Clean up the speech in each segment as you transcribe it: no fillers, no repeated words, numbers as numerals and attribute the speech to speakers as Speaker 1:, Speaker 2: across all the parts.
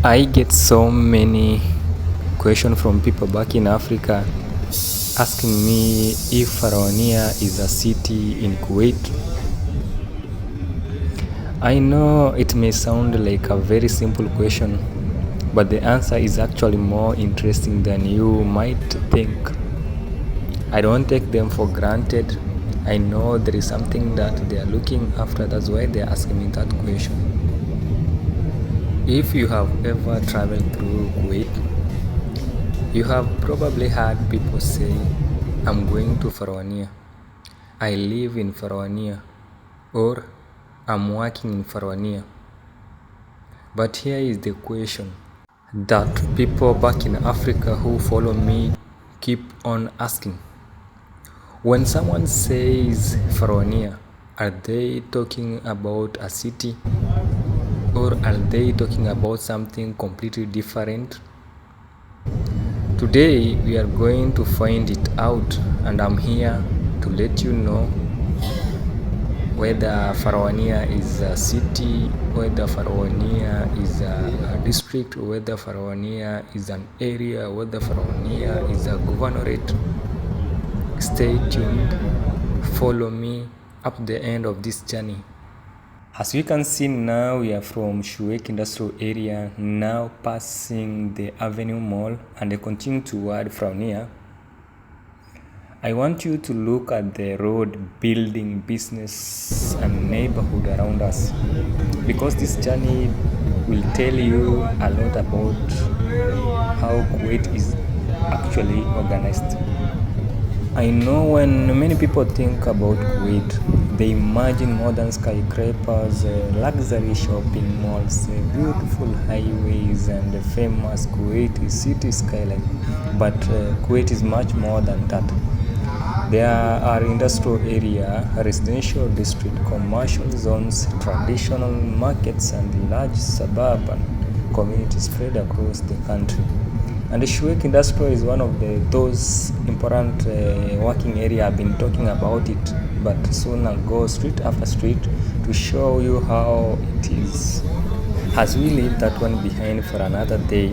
Speaker 1: I get so many questions from people back in Africa asking me if Farwaniya is a city in Kuwait. I know it may sound like a very simple question, but the answer is actually more interesting than you might think. I don't take them for granted. I know there is something that they are looking after, that's why they are asking me that question. If you have ever traveled through Kuwait, you have probably heard people say, I'm going to Farwaniya, I live in Farwaniya, or I'm working in Farwaniya. But here is the question that people back in Africa who follow me keep on asking. When someone says Farwaniya, are they talking about a city, or are they talking about something completely different? Today we are going to find it out, and I'm here to let you know whether Farwaniya is a city, whether Farwaniya is a district, whether Farwaniya is an area, whether Farwaniya is a governorate. Stay tuned, follow me up the end of this journey. As you can see now, we are from Shuwaikh Industrial Area, now passing the Avenue Mall and continue toward Farwaniya. I want you to look at the road, building, business and neighborhood around us, because this journey will tell you a lot about how Kuwait is actually organized. I know when many people think about Kuwait, they imagine modern skyscrapers, luxury shopping malls, beautiful highways, and the famous Kuwaiti city skyline. But Kuwait is much more than that. There are industrial area, residential district, commercial zones, traditional markets, and large suburban communities spread across the country. And the Shuwaikh Industrial is one of those important working area. I've been talking about it, but soon I'll go street after street to show you how it is. As we leave that one behind for another day,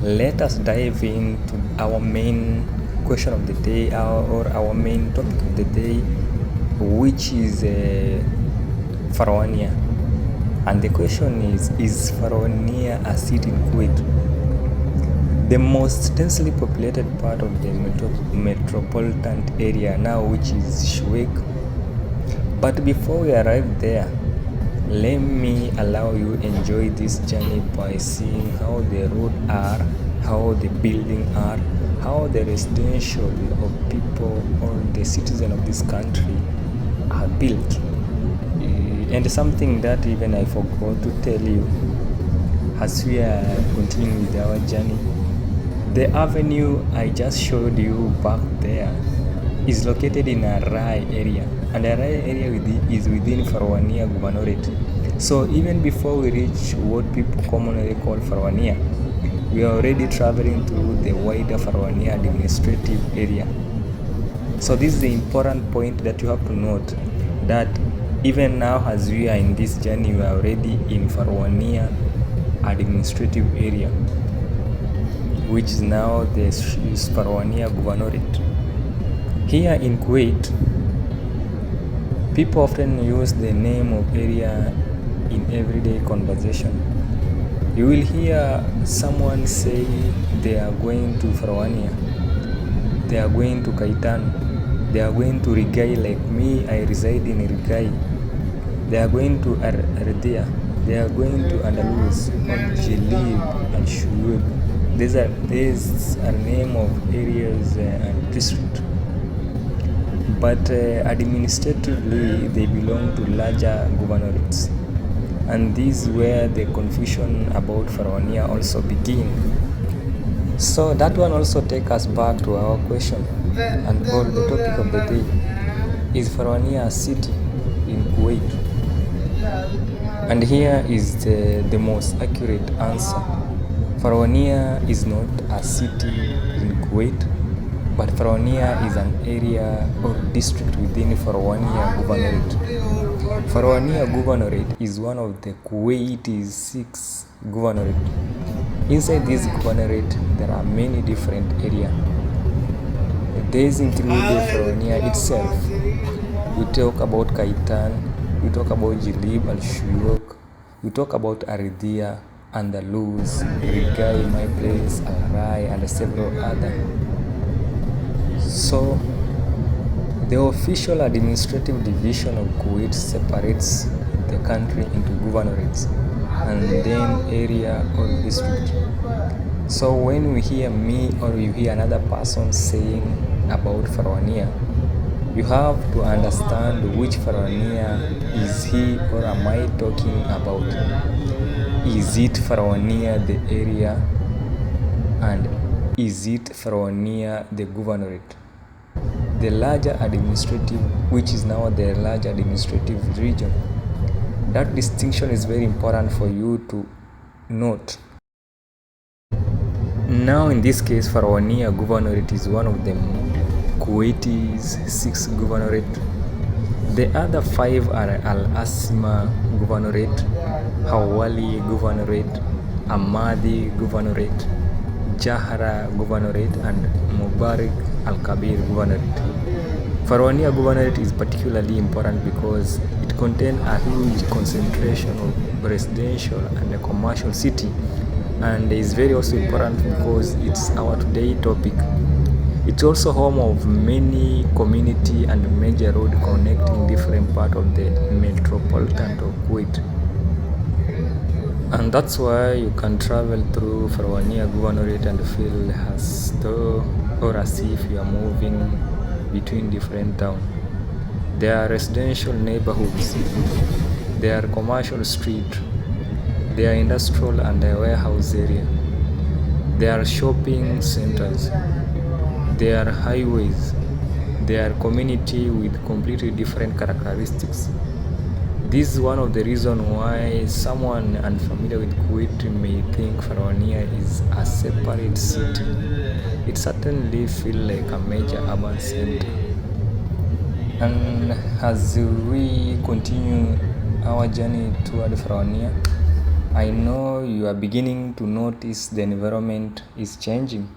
Speaker 1: let us dive into our main question of the day, or our main topic of the day, which is Farwaniya. And the question is Farwaniya a city in Kuwait? The most densely populated part of the metropolitan area now, which is Shuwaikh. But before we arrive there, let me allow you enjoy this journey by seeing how the roads are, how the buildings are, how the residential of people or the citizens of this country are built. And something that even I forgot to tell you as we are continuing with our journey, the avenue I just showed you back there is located in a Rai area, and the Rai area is within Farwaniya Governorate. So even before we reach what people commonly call Farwaniya, we are already traveling through the wider Farwaniya administrative area. So this is the important point that you have to note, that even now as we are in this journey, we are already in Farwaniya administrative area, which is now the Farwaniya Governorate. Here in Kuwait, people often use the name of area in everyday conversation. You will hear someone say they are going to Farwaniya, they are going to Kaitan, they are going to Rigai. Like me, I reside in Rigai. They are going to Ardia, they are going to Andalus, or Jilib and Shulub. These are name of areas and district, but administratively they belong to larger governorates, and this is where the confusion about Farwaniya also begin. So that one also take us back to our question and or the topic of the day: is Farwaniya a city in Kuwait? And here is the most accurate answer. Farwaniya is not a city in Kuwait, but Farwaniya is an area or district within Farwaniya Governorate. Farwaniya Governorate is one of the Kuwait's 6 governorates. Inside this governorate, there are many different areas. These include Farwaniya itself. We talk about Kaitan, we talk about Jilib and Shuwaikh, we talk about Aridia, Andalus, Rigai, my place, Al-Rai, and several others. So, the official administrative division of Kuwait separates the country into governorates and then area or district. So when we hear me or you hear another person saying about Farwaniya, you have to understand which Farwaniya is he or am I talking about. Is it Farwaniya the area, and is it Farwaniya the governorate? The larger administrative, which is now the large administrative region. That distinction is very important for you to note. Now in this case, Farwaniya Governorate is one of them. Kuwait's 6 governorate. The other 5 are Al-Asima Governorate, Hawali Governorate, Ahmadi Governorate, Jahra Governorate, and Mubarak Al-Kabir Governorate. Farwaniya Governorate is particularly important because it contains a huge concentration of residential and a commercial city, and is very also important because it's our today topic. It's also home of many community and major road connecting different parts of the metropolitan of Kuwait. And that's why you can travel through Farwaniya Governorate and feel as though or as if you are moving between different towns. There are residential neighborhoods, there are commercial streets, there are industrial and warehouse area, there are shopping centers, there are highways, there are community with completely different characteristics. This is one of the reasons why someone unfamiliar with Kuwait may think Farwaniya is a separate city. It certainly feels like a major urban center. And as we continue our journey toward Farwaniya, I know you are beginning to notice the environment is changing.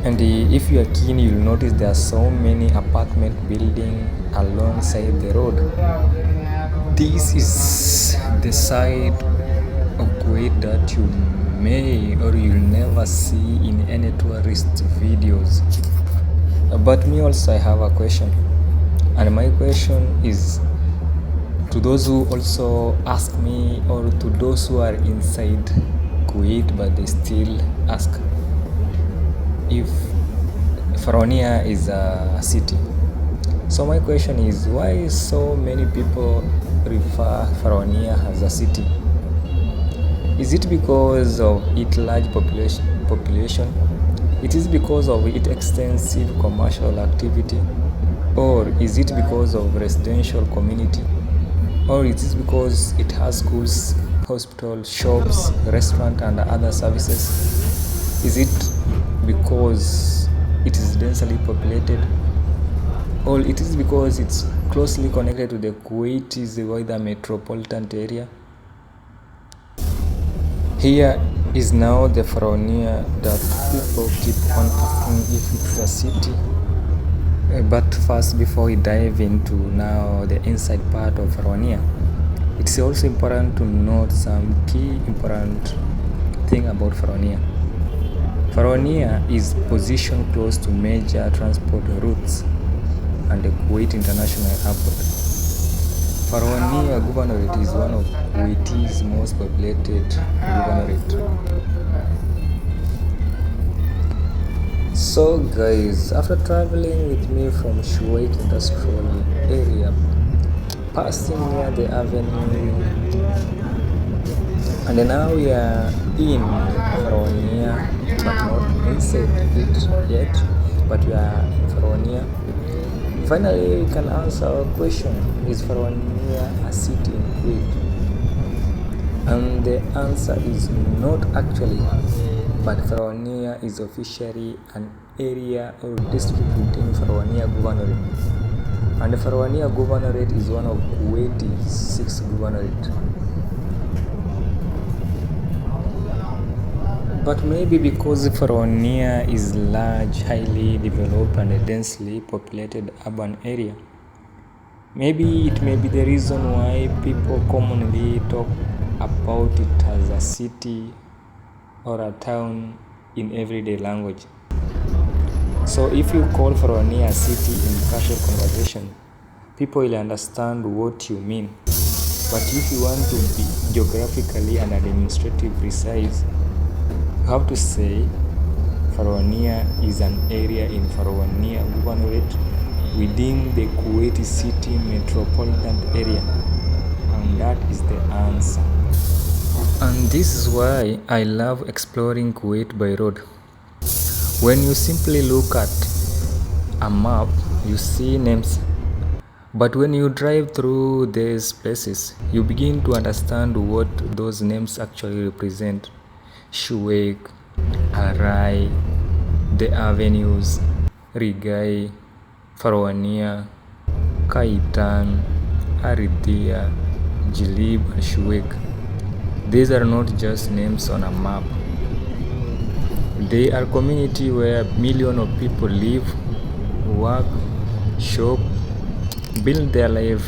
Speaker 1: And if you are keen, you'll notice there are so many apartment buildings alongside the road. This is the side of Kuwait that you may or you'll never see in any tourist videos. But me also, I have a question, and my question is to those who also ask me, or to those who are inside Kuwait but they still ask if Farwaniya is a city. So my question is, why so many people refer Farwaniya as a city? Is it because of its large population? It is because of its extensive commercial activity? Or is it because of residential community? Or it is because it has schools, hospitals, shops, restaurants, and other services? Is it because it is densely populated? Or it is because it's closely connected to the Kuwait's wider metropolitan area? Here is now the Farwaniya that people keep on asking if it's a city. But first, before we dive into now the inside part of Farwaniya, it's also important to note some key important thing about Farwaniya. Farwaniya is positioned close to major transport routes and the Kuwait International Airport. Farwaniya Governorate is one of Kuwait's most populated governorate. So guys, after traveling with me from Shuwaikh Industrial Area, passing near the avenue, and now we are in Farwaniya, but not inside it yet, but we are in Farwaniya. Finally, we can answer our question, is Farwaniya a city in Kuwait? And the answer is not actually, but Farwaniya is officially an area or district within Farwaniya Governorate. And Farwaniya Governorate is one of Kuwait's 6 governorates. But maybe because Farwaniya is large, highly developed and a densely populated urban area, maybe it may be the reason why people commonly talk about it as a city or a town in everyday language. So if you call Farwaniya a city in casual conversation, people will understand what you mean. But if you want to be geographically and administratively precise, you have to say Farwaniya is an area in Farwaniya Governorate within the Kuwait City Metropolitan Area. And that is the answer. And this is why I love exploring Kuwait by road. When you simply look at a map, you see names. But when you drive through these places, you begin to understand what those names actually represent. Shuwaikh, Arai, the avenues, Rigai, Farwaniya, Kaitan, Aridia, Jilib, and Shuwaikh. These are not just names on a map. They are community where millions of people live, work, shop, build their life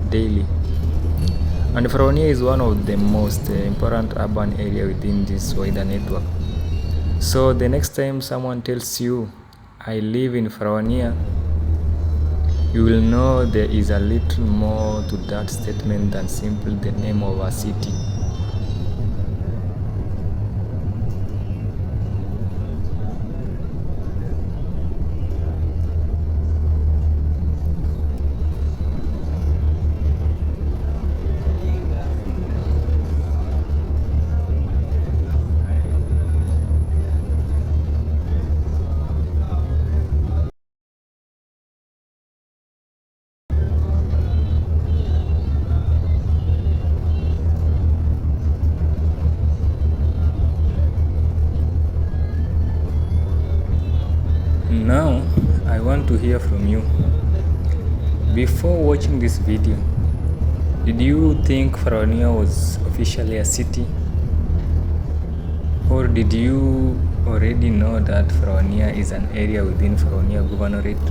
Speaker 1: daily. And Farwaniya is one of the most important urban area within this wider network. So the next time someone tells you, I live in Farwaniya, you will know there is a little more to that statement than simply the name of a city. Now, I want to hear from you. Before watching this video, did you think Farwaniya was officially a city? Or did you already know that Farwaniya is an area within Farwaniya Governorate?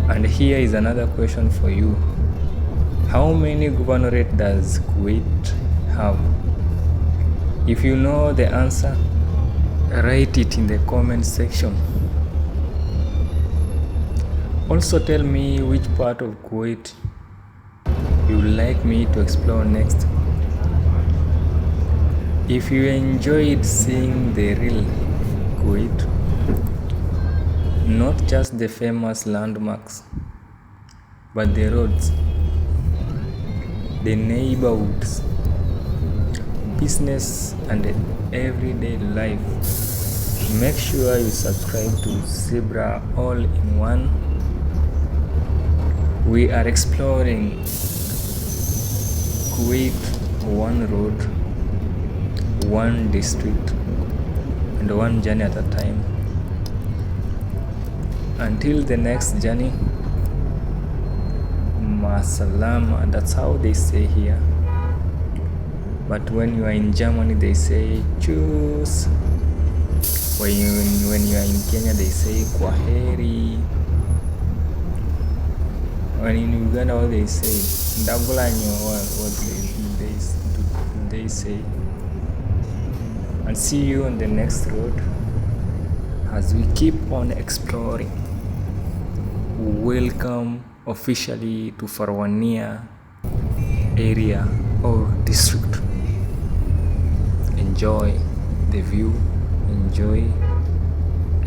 Speaker 1: And here is another question for you. How many governorate does Kuwait have? If you know the answer, write it in the comment section. Also tell me which part of Kuwait you would like me to explore next. If you enjoyed seeing the real Kuwait, not just the famous landmarks, but the roads, the neighborhoods, business and everyday life, make sure you subscribe to Zebra All in One. We are exploring Kuwait one road, one district, and one journey at a time. Until the next journey, Masalama, that's how they say here. But when you are in Germany, they say Tschüss. When you are in Kenya, they say Kwaheri. When in Uganda, what they say, Ndabulanyo, what they say. And see you on the next road as we keep on exploring. Welcome officially to Farwaniya area or district. Enjoy the view, enjoy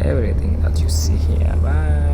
Speaker 1: everything that you see here. Bye.